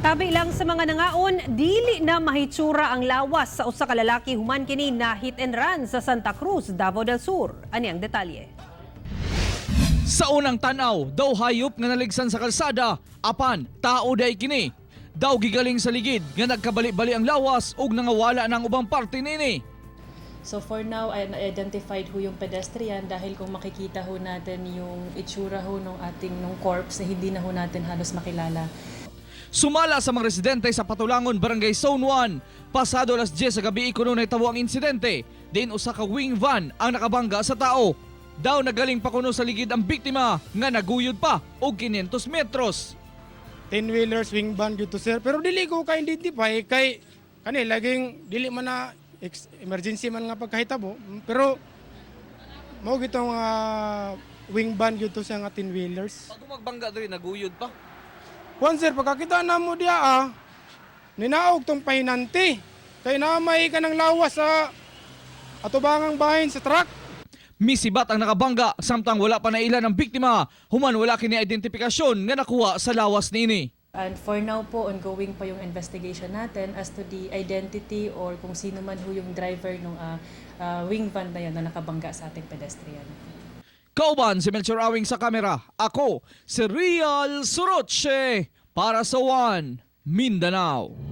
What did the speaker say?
Tabi lang sa mga nangaon, dili na mahitsura ang lawas sa usa ka lalaki human kini na hit and run sa Santa Cruz, Davao del Sur. Ani ang detalye. Sa unang tanaw, daw hayop nga naligsan sa kalsada, apan tao day kini. Daw gigaling sa ligid nga nagkabali-bali ang lawas ug nangawala ng ubang parte nini. So for now, I identified ho yung pedestrian dahil kung makikita ho natin yung itsura ho ng ating corpse na hindi na ho natin halos makilala. Sumala sa mga residente sa Patulangon, Barangay Zone 1, pasado alas 10 sa gabi kuno nahitabo ang insidente. Din usa ka wing van ang nakabangga sa tao. Daw nagaling pa kuno sa ligid ang biktima nga naguyod pa og 500 metros. 10-wheelers wing van dito sir, pero dili ko ka-identify kay kani laging dili man na emergency man nga pagkahitabo, pero mao gitong wing van dito sa nga 10-wheelers. Pag magbangga diri naguyod pa. Juan sir, pagkakita na mo diya ninaog tong pahinanti kay namay ka ng lawas sa atubangang bahin sa truck. Misibat ang nakabangga samtang wala pa nailan ang biktima, human wala kini identifikasyon nga nakuha sa lawas niini. And for now po, ongoing pa yung investigation natin as to the identity or kung sino man ho yung driver ng wing van na yun na nakabangga sa ating pedestrian. Kauban si Melchor Awing sa kamera, ako si Real Suroche para sa One Mindanao.